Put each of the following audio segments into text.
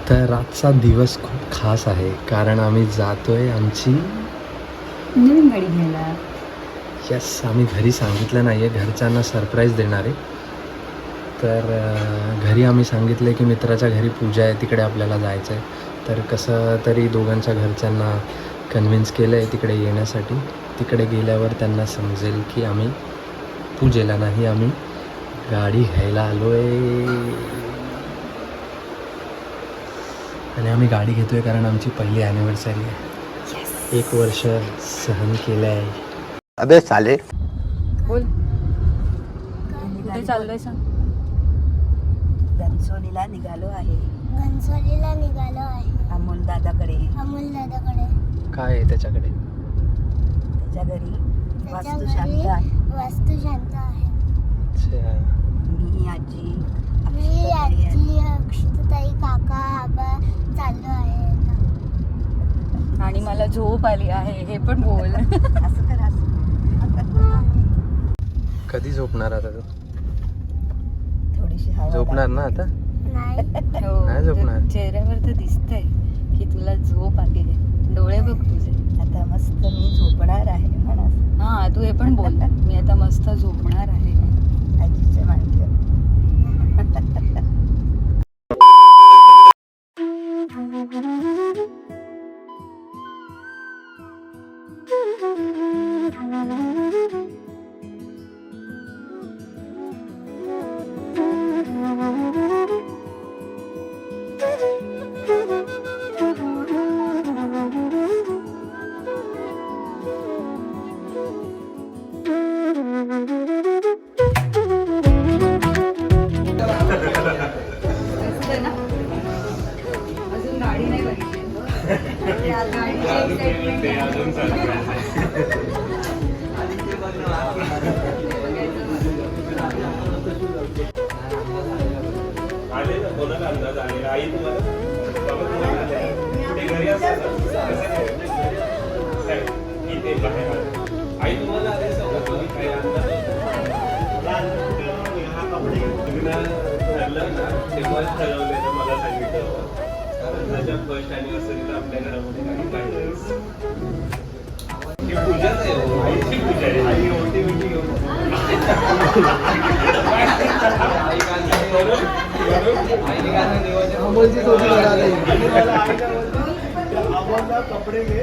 तर आजचा दिवस खूप खास आहे कारण आम्ही जातोय आमची नवीन गाडी घ्यायला. यस, आम्ही घरी सांगितलं नाही आहे, घरच्यांना सरप्राईज देणार आहे. तर घरी आम्ही सांगितलं आहे की मित्राच्या घरी पूजा आहे, तिकडे आपल्याला जायचं आहे. तर कसं तरी दोघांच्या घरच्यांना कन्व्हिन्स केलं आहे तिकडे येण्यासाठी. तिकडे गेल्यावर त्यांना समजेल की आम्ही पूजेला नाही, आम्ही गाडी घ्यायला आलो आहे. आणि आम्ही गाडी घेतो आहे कारण आमची पहिली ॲनिव्हर्सरी आहे. 1 वर्ष सहन केलं आहे. अबे साले, बोल, कुठे चाललोय सांग. घनसोलीला निघालो आहे. घनसोलीला निघालो आहे. अमोल दादाकडे. अमोल दादाकडे. काय आहे त्याच्याकडे? त्याच्या घरी त्याच्या वास्तू घरी शांत आहे. वास्तू शांत आहे. अच्छा. मी आजी मी अक्षताताई आजी अक्षताताई काका आबा चाललो आहे आता. आणि मला झोप आली आहे हे पण बोल. असं कर असं. कधी झोपणार आता तू? थोडीशी हवा झोपणार ना आता? नाही हो, नाही झोपणार. चेहऱ्यावर तर दिसतंय की तुला झोप आली आहे. डोळे बघ तुझे. आता मस्त मी झोपणार आहे म्हणा. हा, तू हे पण बोल, मी आता मस्त झोपणार आहे. आजीच्या मांडीवर. अजून गाडी नाही बघितली. कपडे घे,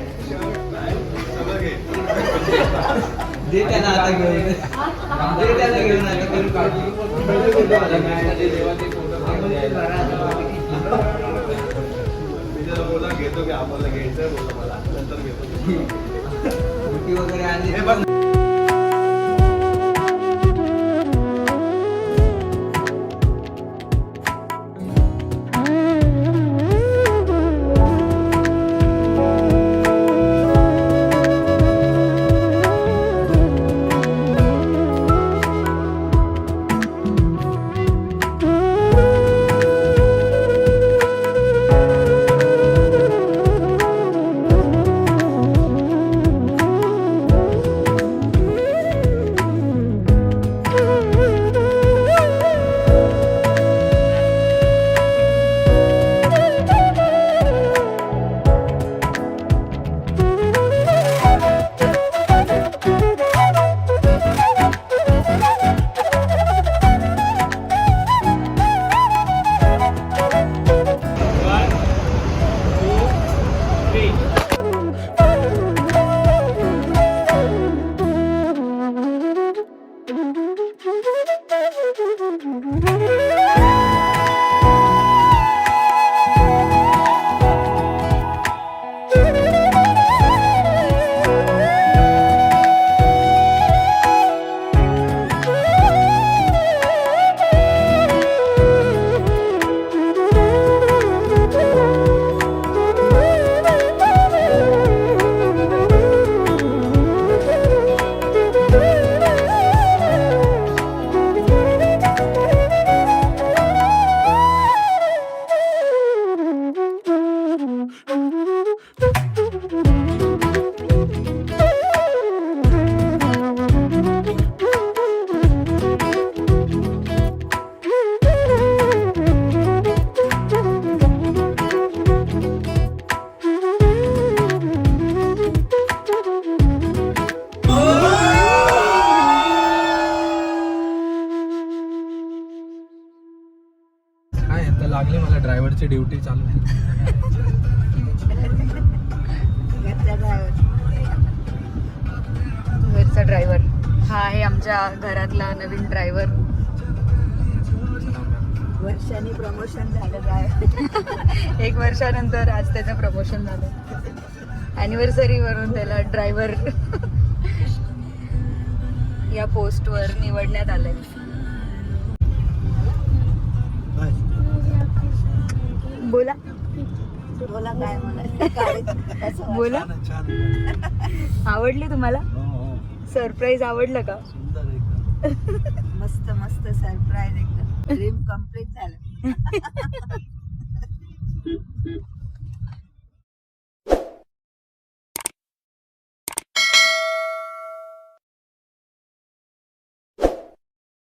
दे त्यांना आता घेऊन. दे त्यांना घेऊन आता करून काढू. बोला घेतो की आम्हाला घ्यायचं बोला मला नंतर घेतो वगैरे आणि तर लागली मला ड्रायव्हरची ड्युटी चालू आहे. घरचा ड्रायव्हर. घरचा ड्रायव्हर हा आहे आमच्या घरातला नवीन ड्रायव्हर. वर्षांनी प्रमोशन झालं ड्रायव्हर. 1 वर्षानंतर आज त्याचं प्रमोशन झालं. अॅनिव्हर्सरी वरून त्याला ड्रायव्हर या पोस्टवर निवडण्यात आलंय. बोला बोला काय मला काय कसं बोला. आवडली तुम्हाला? सरप्राईज आवडलं का? मस्त मस्त सरप्राईज एकदम ड्रीम कम्प्लीट झालं.